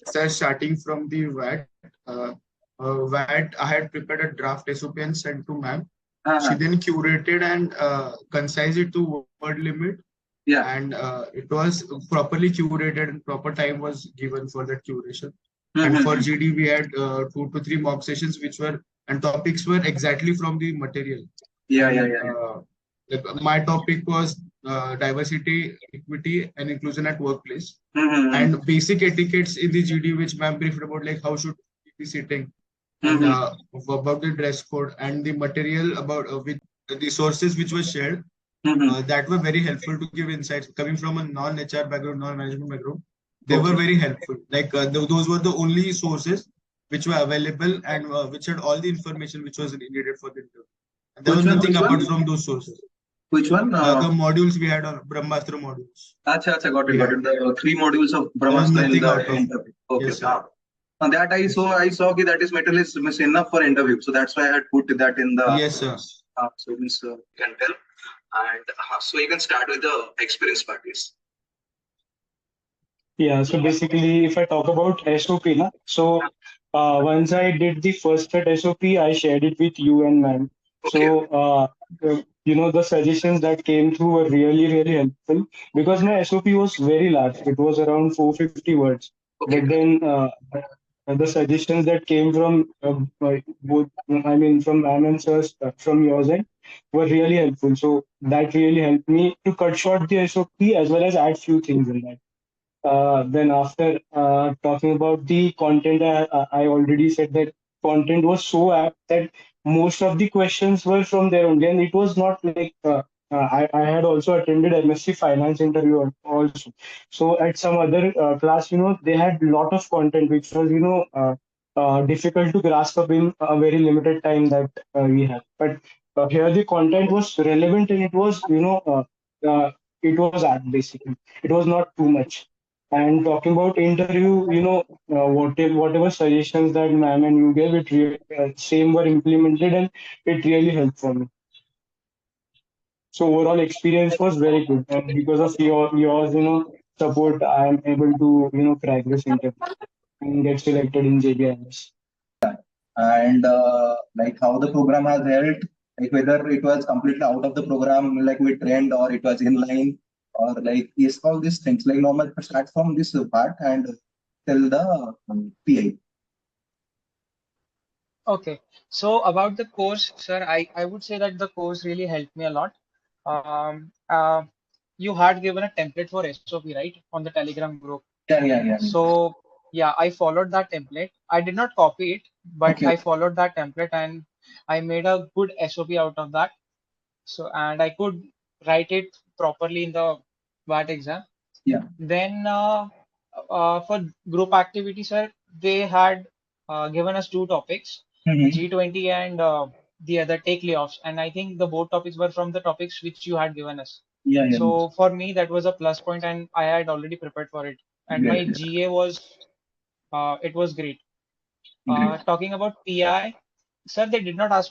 So starting from the VAT, VAT, I had prepared a draft SOP and sent to ma'am. She then curated and concised it to word limit. Yeah. And it was properly curated and proper time was given for that curation. And for GD, we had 2 to 3 mock sessions, which were and topics were exactly from the material. Yeah, And, yeah, yeah. My topic was diversity, equity, and inclusion at workplace. Mm-hmm. And basic etiquettes in the GD, which ma'am briefed about, like how should we be sitting, and about the dress code and the material about with the sources which were shared. That were very helpful to give insights coming from a non-HR background, non-management background. They were very helpful. Like those were the only sources which were available and which had all the information which was needed for the interview. And there was nothing apart from those sources. Which one? The modules we had on Brahmastra modules. Acha, got it. The 3 modules of Brahmastra in the interview. Okay. Yes, and that I saw that that material is enough for interview. So that's why I had put that in the. Yes, sir. So means you can tell. And so you can start with the experience parties. Yeah, so basically, if I talk about SOP, once I did the first set SOP, I shared it with you and ma'am. So, the suggestions that came through were really, really helpful because my SOP was very large. It was around 450 words. Okay. But then the suggestions that came from both, from ma'am and sirs, from yours end, were really helpful. So that really helped me to cut short the SOP as well as add few things in that. Then after talking about the content, I already said that content was so apt that most of the questions were from there only, and it was not like I had also attended MSc Finance interview also. So at some other class, they had a lot of content which was difficult to grasp up in a very limited time that we had. But here the content was relevant and it was it was apt basically. It was not too much. And talking about interview, whatever suggestions that ma'am and you gave, same were implemented and it really helped for me. So overall experience was very good, and because of yours, support, I am able to, crack this interview and get selected in Jbims. And like how the program has helped, like whether it was completely out of the program, like we trained, or it was in line, or like is all these things like normal start from this part and till the PI. Okay, so about the course, sir, I would say that the course really helped me a lot. You had given a template for SOP, right, on the Telegram group. Yeah. So yeah, I followed that template. I did not copy it, but I followed that template and I made a good SOP out of that. So, and I could write it properly in the VAT exam. Yeah. Then for group activity, sir, they had given us 2 topics, G20 and the other take layoffs. And I think the both topics were from the topics which you had given us. Yeah. So for me, that was a plus point and I had already prepared for it. And my GA was, it was great. Talking about PI, sir, they did not ask me